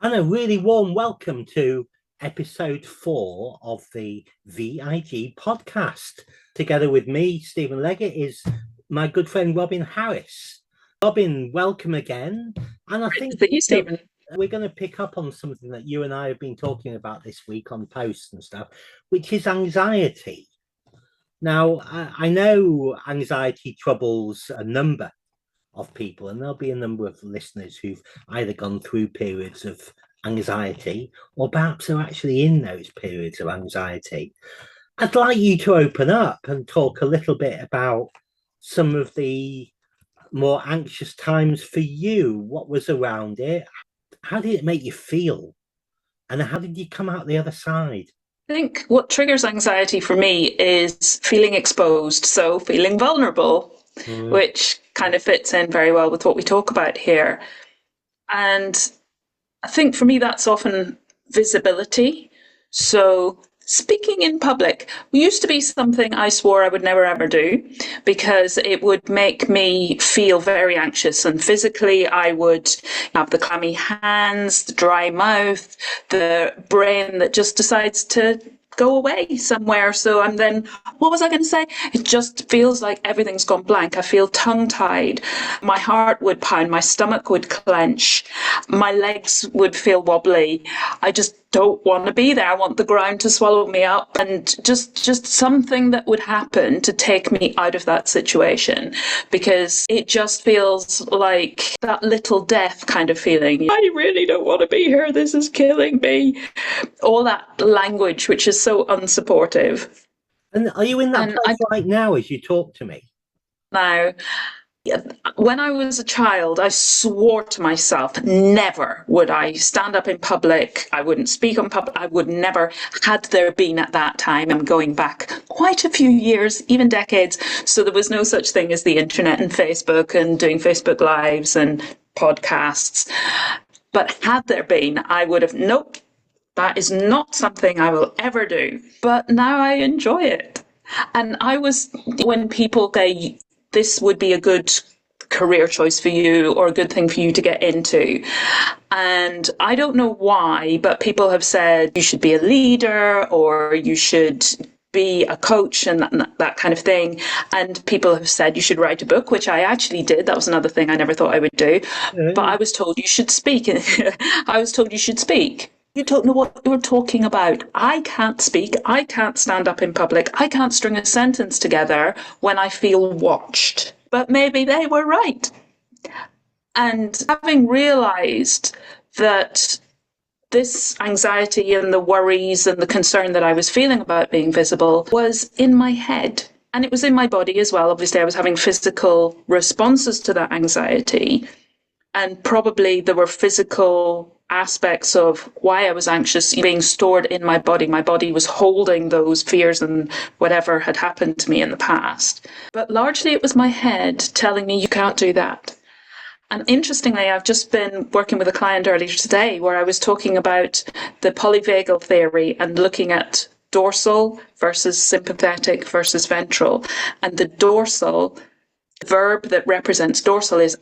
And a really warm welcome to episode 4 of the VIG podcast. Together with me, Stephen Leggett, is my good friend Robin Harris. Robin, welcome again. And I Great to think see you, Stephen. we're going to pick up on something that you and I have been talking about this week on posts and stuff, which is anxiety. Now, I know anxiety troubles a number of people, and there'll be a number of listeners who've either gone through periods of anxiety or perhaps are actually in those periods of anxiety. I'd like you to open up and talk a little bit about some of the more anxious times for you. What was around it? How did it make you feel? And how did you come out the other side? I think what triggers anxiety for me is feeling exposed, so feeling vulnerable, Mm. which kind of fits in very well with what we talk about here. And I think for me, that's often visibility. So speaking in public used to be something I swore I would never ever do because it would make me feel very anxious. And physically, I would have the clammy hands, the dry mouth, the brain that just decides to go away somewhere. So I'm then, what was I going to say? It just feels like everything's gone blank. I feel tongue tied. My heart would pound. My stomach would clench. My legs would feel wobbly. I just don't want to be there. I want the ground to swallow me up, and just something that would happen to take me out of that situation, because it just feels like that little death kind of feeling. I really don't want to be here. This is killing me. All that language, which is so unsupportive. And are you in that And I place right now as you talk to me? now when I was a child, I swore to myself, never would I stand up in public. I wouldn't speak on public. I would never, had there been at that time, I'm going back quite a few years, even decades. So there was no such thing as the internet and Facebook and doing Facebook Lives and podcasts. But had there been, I would have, nope, that is not something I will ever do. But now I enjoy it. And when people say, this would be a good career choice for you or a good thing for you to get into. And I don't know why, but people have said you should be a leader or you should be a coach and that kind of thing. And people have said you should write a book, which I actually did. That was another thing I never thought I would do. But I was told you should speak. I was told you should speak. You don't know what you're talking about. I can't speak. I can't stand up in public. I can't string a sentence together when I feel watched. But maybe they were right. And having realized that this anxiety and the worries and the concern that I was feeling about being visible was in my head. And it was in my body as well. Obviously, I was having physical responses to that anxiety. And probably there were physical aspects of why I was anxious being stored in my body. My body was holding those fears and whatever had happened to me in the past. But largely it was my head telling me, you can't do that. And interestingly, I've just been working with a client earlier today where I was talking about the polyvagal theory and looking at dorsal versus sympathetic versus ventral. And the dorsal verb that represents dorsal is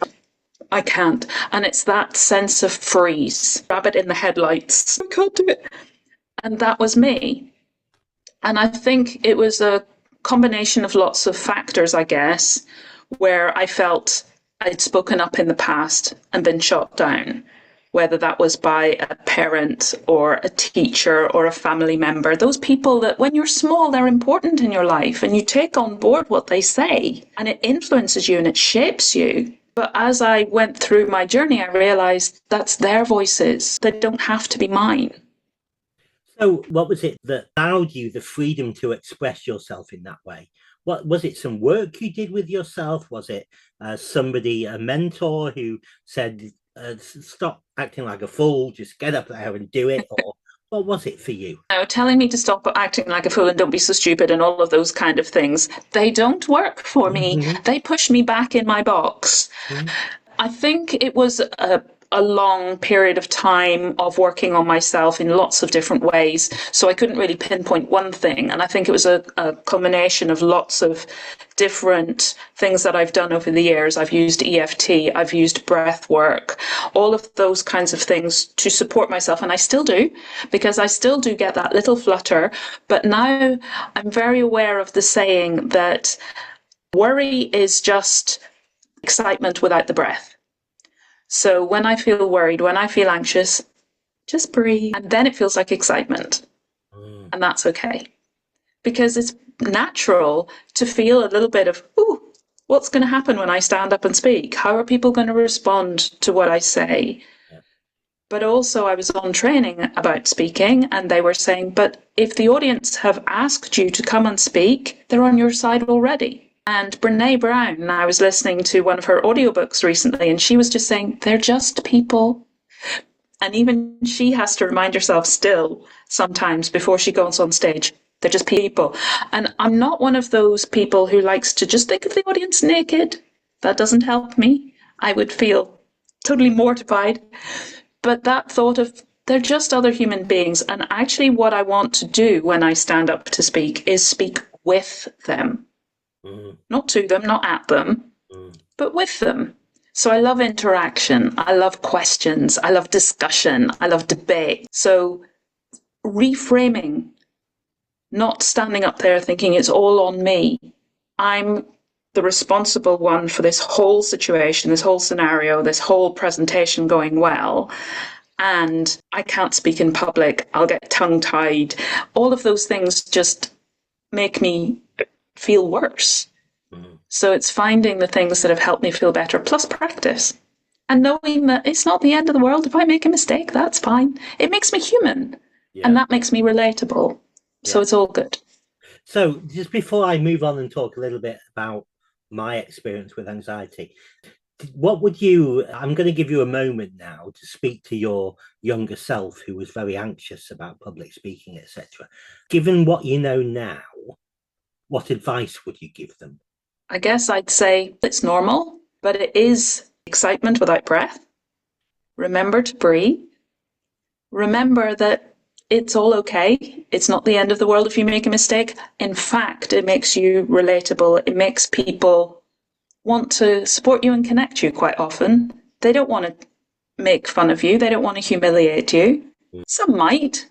I can't. And it's that sense of freeze, rabbit in the headlights. I can't do it. And that was me. And I think it was a combination of lots of factors, I guess, where I felt I'd spoken up in the past and been shot down, whether that was by a parent or a teacher or a family member. Those people that when you're small, they're important in your life and you take on board what they say and it influences you and it shapes you. But as I went through my journey, I realized that's their voices. They don't have to be mine. So, what was it that allowed you the freedom to express yourself in that way? What was it? Some work you did with yourself? Was it somebody, a mentor, who said, "Stop acting like a fool, just get up there and do it"? Or what was it for you? Telling me to stop acting like a fool and don't be so stupid and all of those kind of things, they don't work for me. Mm-hmm. They push me back in my box. Mm-hmm. I think it was a a long period of time of working on myself in lots of different ways. So I couldn't really pinpoint one thing. And I think it was a combination of lots of different things that I've done over the years. I've used EFT, I've used breath work, all of those kinds of things to support myself. And I still do, because I still do get that little flutter. But now I'm very aware of the saying that worry is just excitement without the breath. So when I feel worried, when I feel anxious, just breathe. And then it feels like excitement. And that's okay. Because it's natural to feel a little bit of, ooh, what's going to happen when I stand up and speak? How are people going to respond to what I say? Yeah. But also I was on training about speaking, and they were saying, but if the audience have asked you to come and speak, they're on your side already. And Brene Brown, I was listening to one of her audiobooks recently, and she was just saying, they're just people. And even she has to remind herself still sometimes before she goes on stage, they're just people. And I'm not one of those people who likes to just think of the audience naked. That doesn't help me. I would feel totally mortified. But that thought of, they're just other human beings. And actually what I want to do when I stand up to speak is speak with them. Not to them, not at them, but with them. So I love interaction. I love questions. I love discussion. I love debate. So reframing, not standing up there thinking it's all on me. I'm the responsible one for this whole situation, this whole scenario, this whole presentation going well. And I can't speak in public. I'll get tongue-tied. All of those things just make me feel worse. So it's finding the things that have helped me feel better, plus practice. And knowing that it's not the end of the world. If I make a mistake, that's fine. It makes me human. Yeah. And that makes me relatable. Yeah. So it's all good. So just before I move on and talk a little bit about my experience with anxiety, what would you, I'm going to give you a moment now to speak to your younger self who was very anxious about public speaking, etc. Given what you know now, what advice would you give them? I guess I'd say it's normal, but it is excitement without breath. Remember to breathe. Remember that it's all okay. It's not the end of the world if you make a mistake. In fact, it makes you relatable. It makes people want to support you and connect you quite often. They don't want to make fun of you. They don't want to humiliate you. Some might,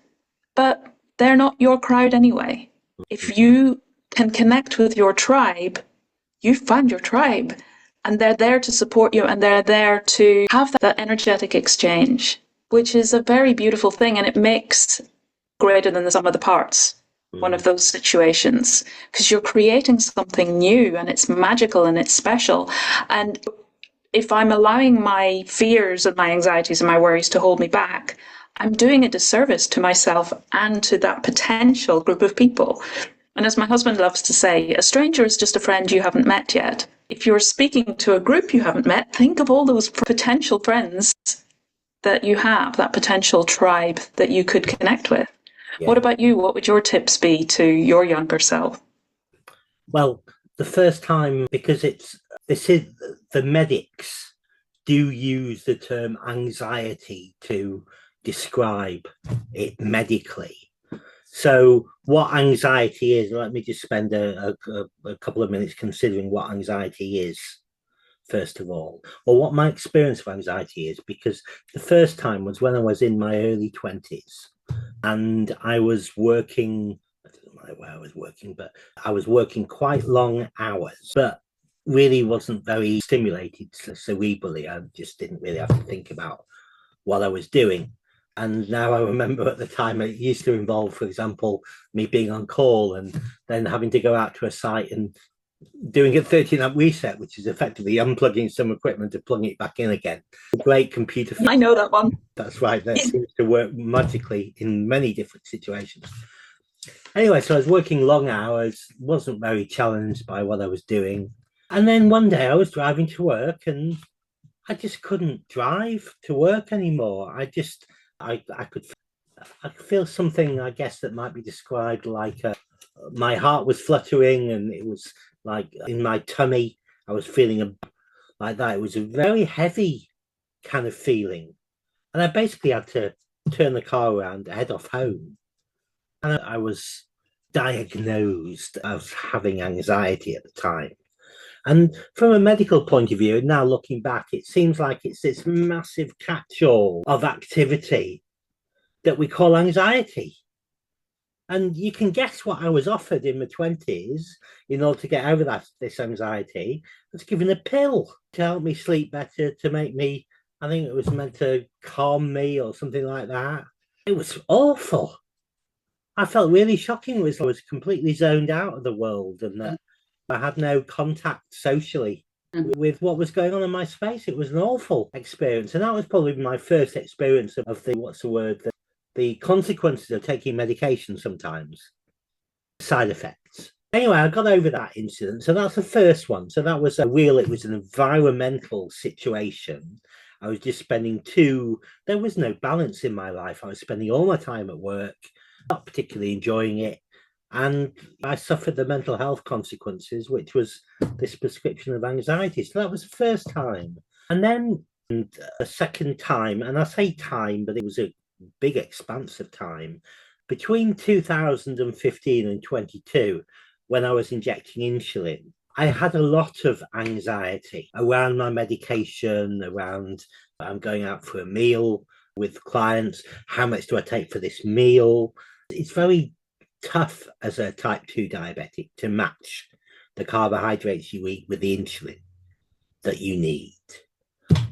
but they're not your crowd anyway. If you can connect with your tribe, you find your tribe, and they're there to support you, and they're there to have that energetic exchange, which is a very beautiful thing, and it makes greater than the sum of the parts one of those situations, because you're creating something new, and it's magical and it's special. And if I'm allowing my fears and my anxieties and my worries to hold me back, I'm doing a disservice to myself and to that potential group of people. And as my husband loves to say, a stranger is just a friend you haven't met yet. If you're speaking to a group you haven't met, think of all those potential friends that you have, that potential tribe that you could connect with. Yeah. What about you? What would your tips be to your younger self? Well, the first time, because the medics do use the term anxiety to describe it medically. So what anxiety is, let me just spend a couple of minutes considering what anxiety is, first of all, or what my experience of anxiety is, because the first time was when I was in my early 20s and I was working, I don't know where I was working, but I was working quite long hours, but really wasn't very stimulated cerebrally. I just didn't really have to think about what I was doing. And now I remember at the time it used to involve, for example, me being on call and then having to go out to a site and doing a 13-amp reset, which is effectively unplugging some equipment and plugging it back in again. Great computer. I know that one. That's right. That seems to work magically in many different situations. Anyway, so I was working long hours, wasn't very challenged by what I was doing. And then one day I was driving to work and I just couldn't drive to work anymore. I could feel something, I guess, that might be described like my heart was fluttering and it was like in my tummy. I was feeling like that. It was a very heavy kind of feeling. And I basically had to turn the car around, head off home. And I was diagnosed as having anxiety at the time. And from a medical point of view, now looking back, it seems like it's this massive catch all of activity that we call anxiety. And you can guess what I was offered in my 20s in order to get over this anxiety. I was given a pill to help me sleep better, to make me, I think it was meant to calm me or something like that. It was awful. I felt really shocking. It was I was completely zoned out of the world and that I had no contact socially with what was going on in my space. It was an awful experience. And that was probably my first experience of the, what's the word, the consequences of taking medication sometimes, side effects. Anyway, I got over that incident. So that's the first one. So that was it was an environmental situation. I was just there was no balance in my life. I was spending all my time at work, not particularly enjoying it. And I suffered the mental health consequences, which was this prescription of anxiety. So that was the first time. And then a second time, and I say time, but it was a big expanse of time, between 2015 and 22, when I was injecting insulin, I had a lot of anxiety around my medication, around I'm going out for a meal with clients. How much do I take for this meal? It's very tough as a type 2 diabetic to match the carbohydrates you eat with the insulin that you need.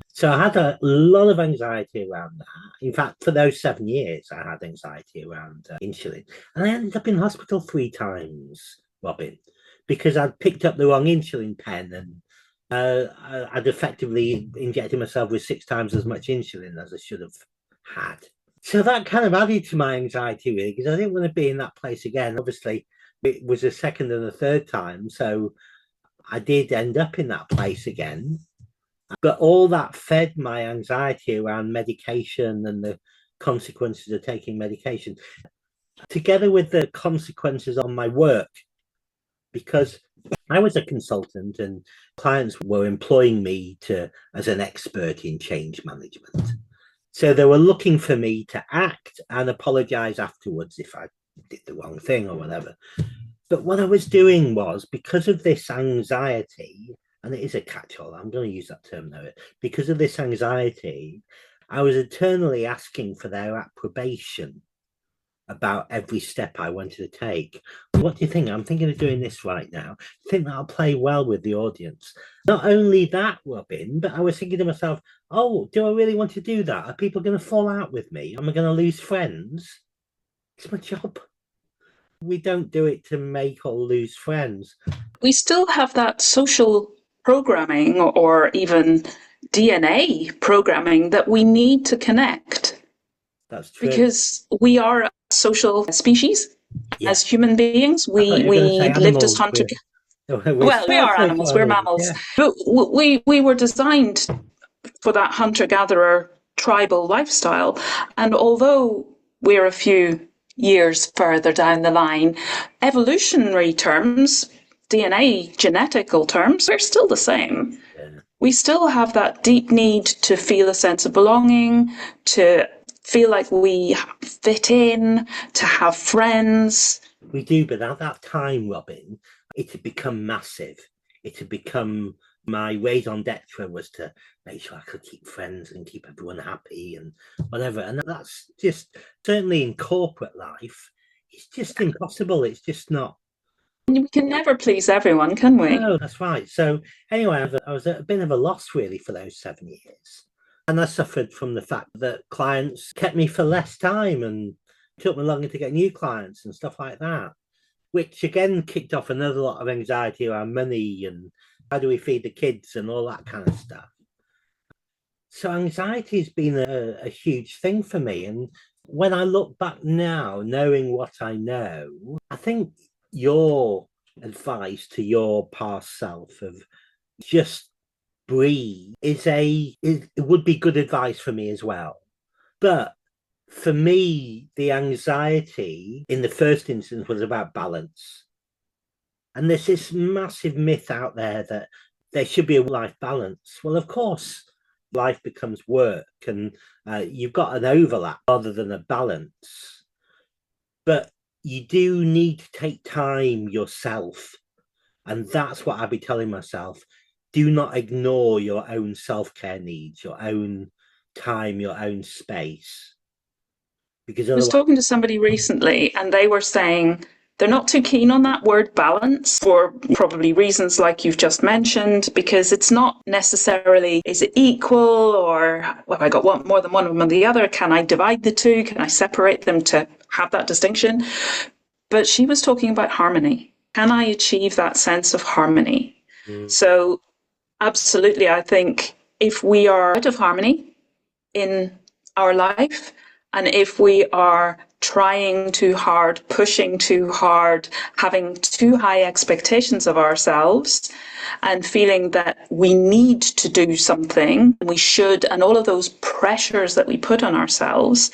So I had a lot of anxiety around that. In fact, for those 7 years, I had anxiety around insulin. And I ended up in hospital 3 times, Robin, because I'd picked up the wrong insulin pen and I'd effectively injected myself with 6 times as much insulin as I should have had. So that kind of added to my anxiety, really, because I didn't want to be in that place again. Obviously, it was a second and a third time. So I did end up in that place again. But all that fed my anxiety around medication and the consequences of taking medication, together with the consequences on my work, because I was a consultant and clients were employing me as an expert in change management. So they were looking for me to act and apologize afterwards if I did the wrong thing or whatever. But what I was doing was, because of this anxiety, and it is a catch-all, I'm going to use that term though, because of this anxiety, I was eternally asking for their approbation about every step I wanted to take. What do you think? I'm thinking of doing this right now. I think that'll play well with the audience. Not only that, Robin, but I was thinking to myself, oh, do I really want to do that? Are people going to fall out with me? Am I going to lose friends? It's my job. We don't do it to make or lose friends. We still have that social programming or even DNA programming that we need to connect. That's true. Because we are a social species. Yeah. As human beings, we lived as hunter. Well, we are animals. We're mammals. Yeah. But we were designed for that hunter-gatherer tribal lifestyle. And although we're a few years further down the line, evolutionary terms, DNA genetical terms, we're still the same. Yeah. We still have that deep need to feel a sense of belonging, to feel like we fit in, to have friends. We do, but at that time, Robin, it had become massive. It had become, my raison d'etre was to make sure I could keep friends and keep everyone happy and whatever. And that's just, certainly in corporate life, it's just impossible. It's just not. We can never please everyone, can we? No, that's right. So anyway, I was at a bit of a loss really for those 7 years. And I suffered from the fact that clients kept me for less time and took me longer to get new clients and stuff like that, which again kicked off another lot of anxiety around money and how do we feed the kids and all that kind of stuff. So anxiety has been a huge thing for me. And when I look back now, knowing what I know, I think your advice to your past self of just breathe it would be good advice for me as well. But for me, the anxiety in the first instance was about balance. And there's this massive myth out there that there should be a life balance. Well, of course, life becomes work, and you've got an overlap rather than a balance. But you do need to take time yourself. And that's what I'd be telling myself. Do not ignore your own self-care needs, your own time, your own space. Because I was otherwise, talking to somebody recently and they were saying they're not too keen on that word balance for probably reasons like you've just mentioned, because it's not necessarily, is it equal, or have I got one more than one of them than the other? Can I divide the two? Can I separate them to have that distinction? But she was talking about harmony. Can I achieve that sense of harmony? So absolutely, I think if we are out of harmony in our life, and if we are trying too hard, pushing too hard, having too high expectations of ourselves, and feeling that we need to do something, we should, and all of those pressures that we put on ourselves,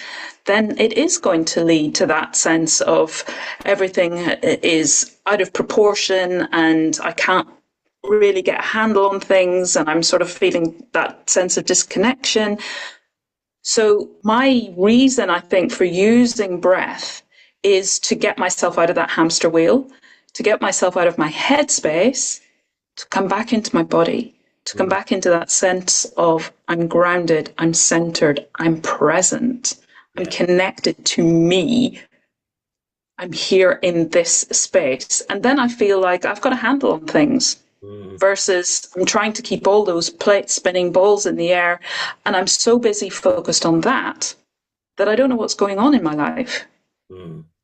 then it is going to lead to that sense of everything is out of proportion and I can't really get a handle on things, and I'm sort of feeling that sense of disconnection. So my reason, I think, for using breath is to get myself out of that hamster wheel, to get myself out of my headspace, to come back into my body, to come back into that sense of I'm grounded, I'm centered, I'm present, I'm connected to me. I'm here in this space. And then I feel like I've got a handle on things. Versus I'm trying to keep all those plates spinning, balls in the air, and I'm so busy focused on that I don't know what's going on in my life.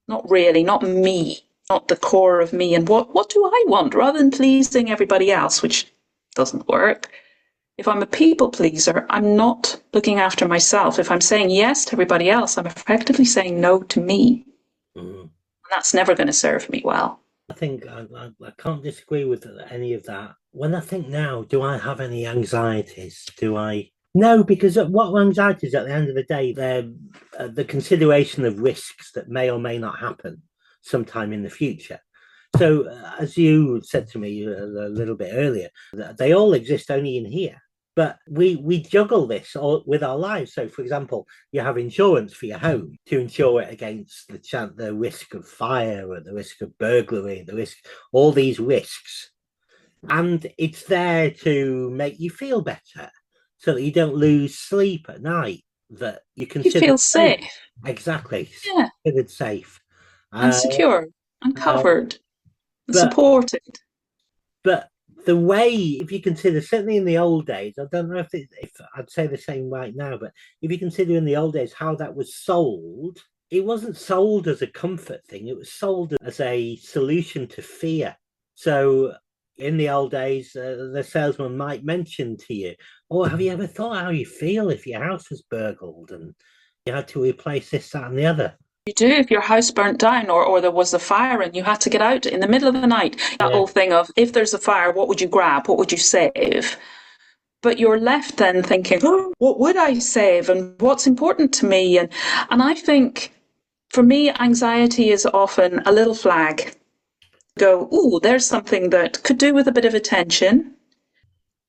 Not really, not me, not the core of me, and what do I want, rather than pleasing everybody else, which doesn't work. If I'm a people pleaser, I'm not looking after myself. If I'm saying yes to everybody else, I'm effectively saying no to me. And that's never going to serve me well. I think I can't disagree with any of that. When I think now, do I have any anxieties? Do I? No, because what anxieties at the end of the day, they're the consideration of risks that may or may not happen sometime in the future. So, as you said to me a little bit earlier, they all exist only in here. But we juggle this all with our lives. So, for example, you have insurance for your home to insure it against the risk of fire or the risk of burglary, all these risks. And it's there to make you feel better so that you don't lose sleep at night, that you consider you feel safe. Exactly. Yeah. Considered safe. And secure and covered and supported. But the way, if you consider, certainly in the old days, I don't know if I'd say the same right now, but if you consider in the old days how that was sold, it wasn't sold as a comfort thing. It was sold as a solution to fear. So in the old days, the salesman might mention to you, oh, have you ever thought how you feel if your house was burgled and you had to replace this, that, and the other? You do, if your house burnt down or there was a fire and you had to get out in the middle of the night. That whole thing of, if there's a fire, what would you grab? What would you save? But you're left then thinking, oh, what would I save and what's important to me? And I think for me, anxiety is often a little flag. Go, ooh, there's something that could do with a bit of attention.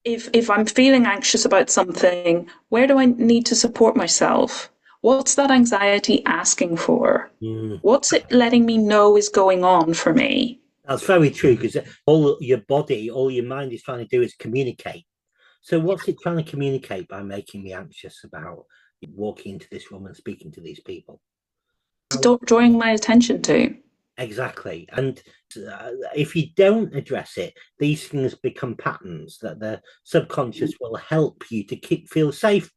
If I'm feeling anxious about something, where do I need to support myself? What's that anxiety asking for? What's it letting me know is going on for me? That's very true, because all your body, all your mind is trying to do is communicate. So what's it trying to communicate by making me anxious about walking into this room and speaking to these people? Drawing my attention to. Exactly. And if you don't address it, these things become patterns that the subconscious will help you to feel safe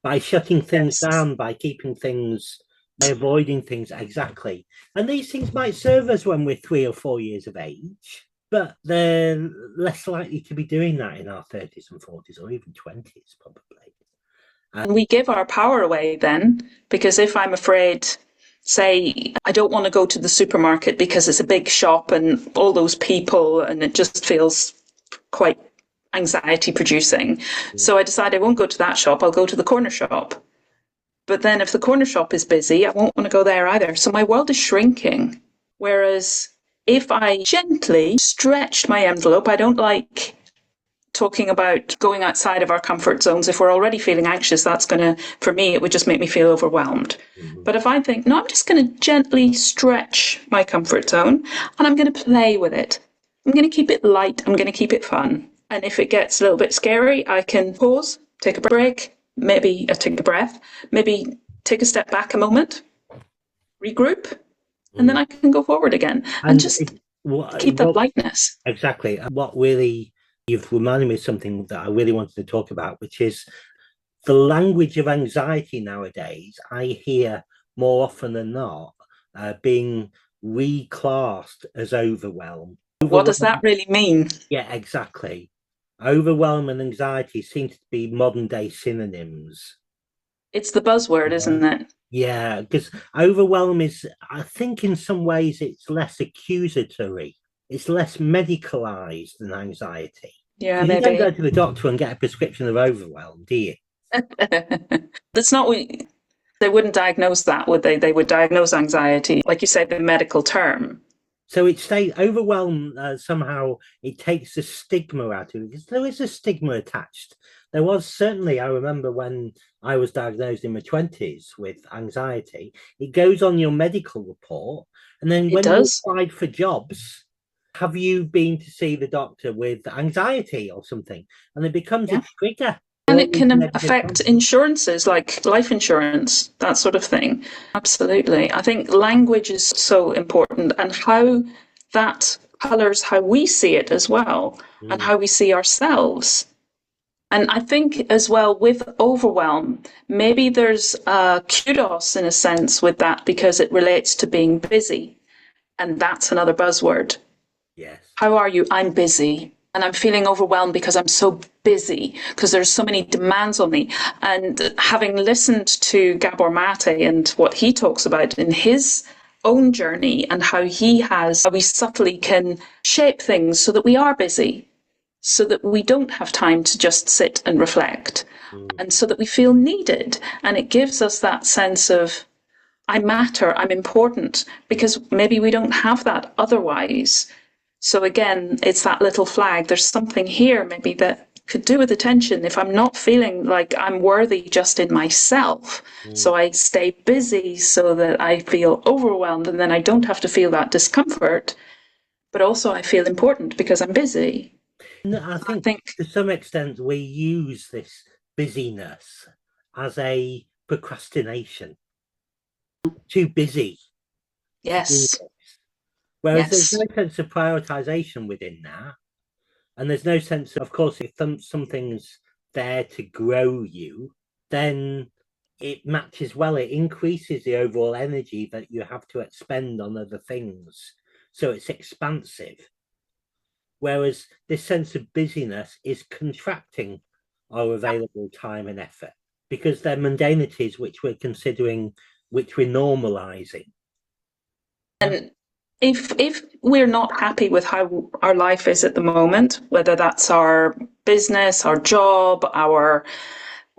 by shutting things down, by keeping things, by avoiding things. Exactly. And these things might serve us when we're 3 or 4 years of age, but they're less likely to be doing that in our 30s and 40s or even 20s, probably. And we give our power away then, because if I'm afraid, say, I don't want to go to the supermarket because it's a big shop and all those people and it just feels quite anxiety producing. So I decide I won't go to that shop, I'll go to the corner shop. But then if the corner shop is busy, I won't want to go there either. So my world is shrinking. Whereas if I gently stretched my envelope, I don't like talking about going outside of our comfort zones. If we're already feeling anxious, that's going to, for me, it would just make me feel overwhelmed. Mm-hmm. But if I think, no, I'm just going to gently stretch my comfort zone and I'm going to play with it. I'm going to keep it light. I'm going to keep it fun. And if it gets a little bit scary, I can pause, take a break, maybe take a breath, maybe take a step back a moment, regroup, and then I can go forward again and just keep that lightness. Exactly. What really, you've reminded me of something that I really wanted to talk about, which is the language of anxiety nowadays. I hear more often than not being reclassed as overwhelm. What does that really mean? Yeah, exactly. Overwhelm and anxiety seem to be modern day synonyms. It's the buzzword, isn't it? Yeah, because overwhelm is, I think in some ways it's less accusatory. It's less medicalized than anxiety. Yeah, you maybe. don't go to the doctor and get a prescription of overwhelm, do you? That's not what they wouldn't diagnose that, would they? They would diagnose anxiety, like you say, the medical term. So it stays overwhelm, somehow it takes the stigma out of it, because there is a stigma attached. There was certainly, I remember when I was diagnosed in my 20s with anxiety, it goes on your medical report. And then when you applied for jobs, have you been to see the doctor with anxiety or something? And it becomes a trigger. And it can affect insurances like life insurance, that sort of thing. Absolutely. I think language is so important, and how that colours how we see it as well, and how we see ourselves. And I think as well with overwhelm, maybe there's kudos in a sense with that because it relates to being busy. And that's another buzzword. Yes. How are you? I'm busy. And I'm feeling overwhelmed because I'm so busy, because there's so many demands on me. And having listened to Gabor Mate and what he talks about in his own journey and how we subtly can shape things so that we are busy, so that we don't have time to just sit and reflect, and so that we feel needed. And it gives us that sense of, I matter, I'm important, because maybe we don't have that otherwise. So again, it's that little flag. There's something here maybe that could do with attention if I'm not feeling like I'm worthy just in myself. So I stay busy so that I feel overwhelmed, and then I don't have to feel that discomfort, but also I feel important because I'm busy. I think to some extent we use this busyness as a procrastination. Too busy. Yes. Whereas there's no sense of prioritization within that. And there's no sense of course, if something's there to grow you, then it matches well. It increases the overall energy that you have to expend on other things. So it's expansive. Whereas this sense of busyness is contracting our available time and effort because they're mundanities which we're considering, which we're normalizing. And if we're not happy with how our life is at the moment, whether that's our business, our job, our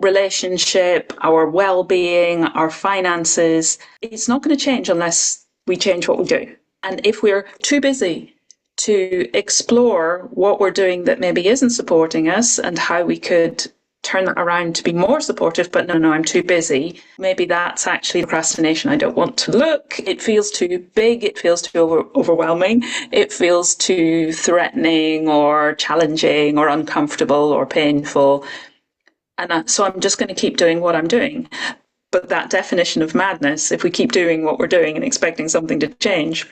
relationship, our well-being, our finances, it's not going to change unless we change what we do. And if we're too busy to explore what we're doing that maybe isn't supporting us and how we could turn that around to be more supportive, but no, I'm too busy. Maybe that's actually procrastination. I don't want to look. It feels too big. It feels too overwhelming. It feels too threatening or challenging or uncomfortable or painful. And so I'm just going to keep doing what I'm doing. But that definition of madness, if we keep doing what we're doing and expecting something to change,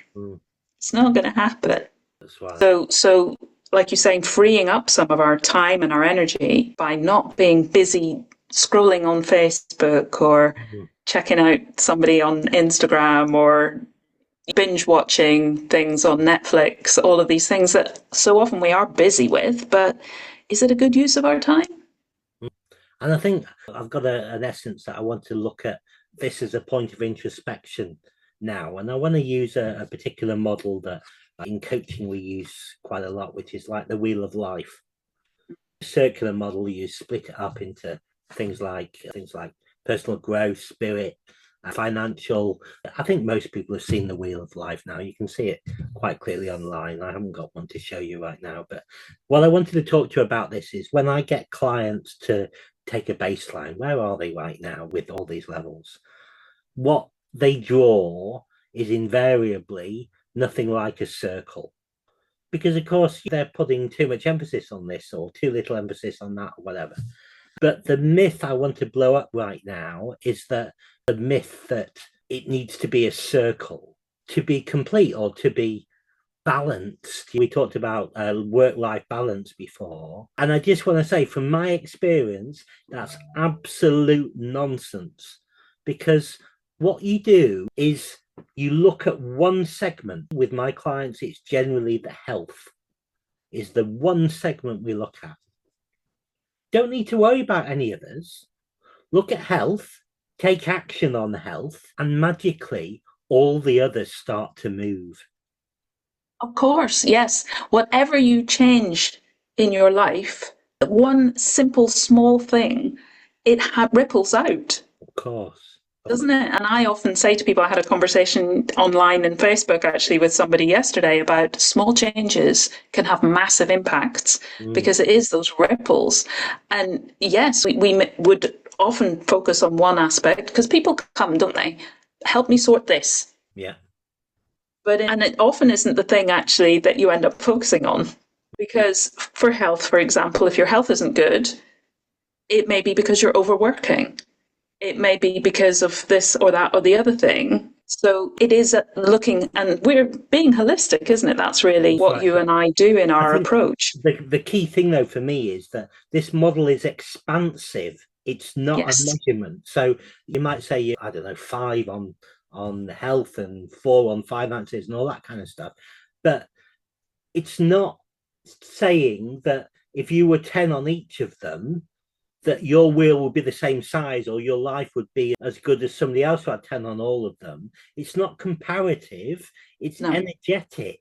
it's not going to happen. That's right. So like you're saying, freeing up some of our time and our energy by not being busy scrolling on Facebook or checking out somebody on Instagram or binge watching things on Netflix, all of these things that so often we are busy with, but is it a good use of our time? And I think I've got an essence that I want to look at this as a point of introspection now. And I want to use a particular model that in coaching we use quite a lot, which is like the wheel of life. Circular model, you split it up into things like personal growth, spirit, financial. I think most people have seen the Wheel of Life now. You can see it quite clearly online. I haven't got one to show you right now, but what I wanted to talk to you about this is when I get clients to take a baseline, where are they right now with all these levels? What they draw is invariably nothing like a circle. Because, of course, they're putting too much emphasis on this or too little emphasis on that or whatever. But the myth I want to blow up right now is that the myth that it needs to be a circle to be complete or to be balanced. We talked about work-life balance before. And I just want to say, from my experience, that's absolute nonsense. Because what you do is you look at one segment. With my clients, it's generally the health is the one segment we look at. Don't need to worry about any others. Look at health, take action on health, and magically all the others start to move. Of course, yes. Whatever you change in your life, one simple small thing, it ripples out. Of course. Doesn't it? And I often say to people, I had a conversation online in Facebook actually with somebody yesterday about small changes can have massive impacts because it is those ripples. And yes, we would often focus on one aspect because people come, don't they? Help me sort this. Yeah. And it often isn't the thing actually that you end up focusing on. Because for health, for example, if your health isn't good, it may be because you're overworking. It may be because of this or that or the other thing. So it is looking, and we're being holistic, isn't it? That's really what you and I do in our approach. The key thing, though, for me is that this model is expansive. It's not a measurement. So you might say, I don't know, 5 on health and 4 on finances and all that kind of stuff. But it's not saying that if you were 10 on each of them, that your wheel would be the same size or your life would be as good as somebody else who had 10 on all of them. It's not comparative, it's energetic.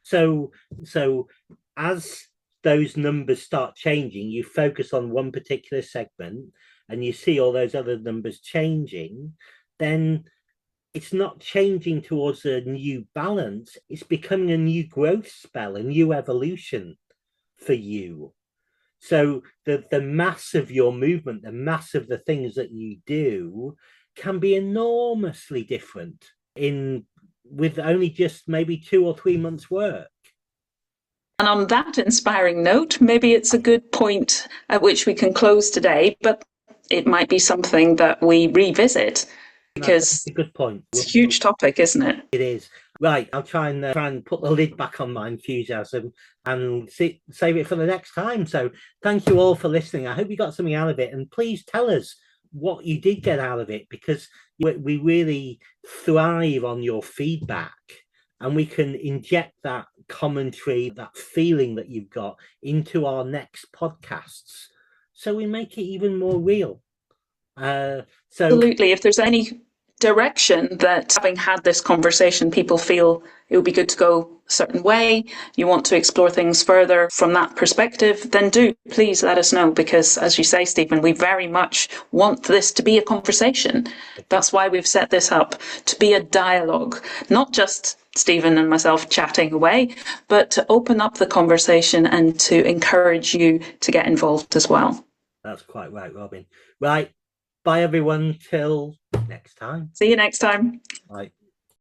So as those numbers start changing, you focus on one particular segment and you see all those other numbers changing, then it's not changing towards a new balance. It's becoming a new growth spell, a new evolution for you. So the mass of your movement, the mass of the things that you do can be enormously different with only just maybe 2 or 3 months work. And on that inspiring note, maybe it's a good point at which we can close today, but it might be something that we revisit because that's a good point. It's a huge topic, isn't it? It is. Right, I'll try and put the lid back on my enthusiasm and save it for the next time. So thank you all for listening. I hope you got something out of it. And please tell us what you did get out of it, because we really thrive on your feedback. And we can inject that commentary, that feeling that you've got into our next podcasts. So we make it even more real. Absolutely. If there's any direction that, having had this conversation, people feel it would be good to go a certain way, you want to explore things further from that perspective, then do please let us know, because as you say, Stephen, we very much want this to be a conversation. That's why we've set this up, to be a dialogue, not just Stephen and myself chatting away, but to open up the conversation and to encourage you to get involved as well. That's quite right, Robin. Right. Bye, everyone. Till next time. See you next time. Bye.